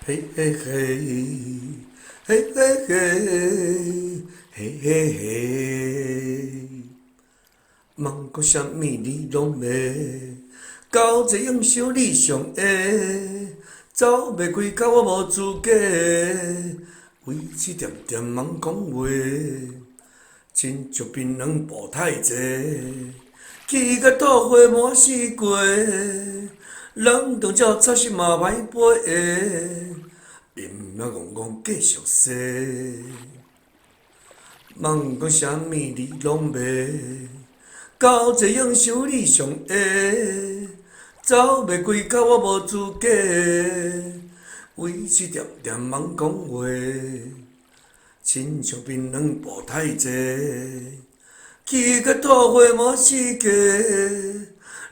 嘿嘿嘿，嘿嘿嘿，嘿嘿嘿，茫讲啥物你拢袂，到这样想你上会，走袂开甲我无资格，为一点点茫讲话，亲像槟榔薄太济，起甲吐花满四界，人当鸟插翅嘛歹飞的。面面戆戆继续说，茫讲啥物你拢袂，到这样想你上会，走袂开甲我无资格，为一点点茫讲话，亲像槟榔薄太济，起甲吐花满世界，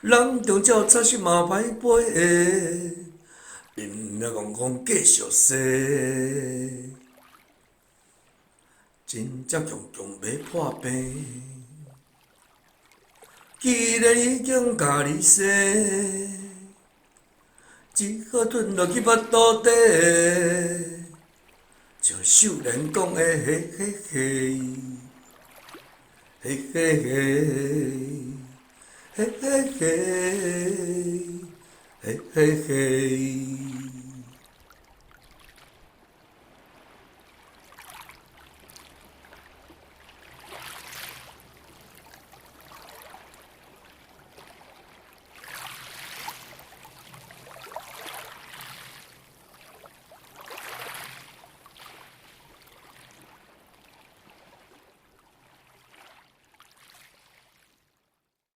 人中鸟插翅嘛歹飞的。面面戆戆继续说，真正强强要破病。既然已经甲你说，只好吞落去腹肚底，像秀莲讲的嘿嘿嘿，嘿嘿嘿，嘿嘿嘿，嘿嘿嘿。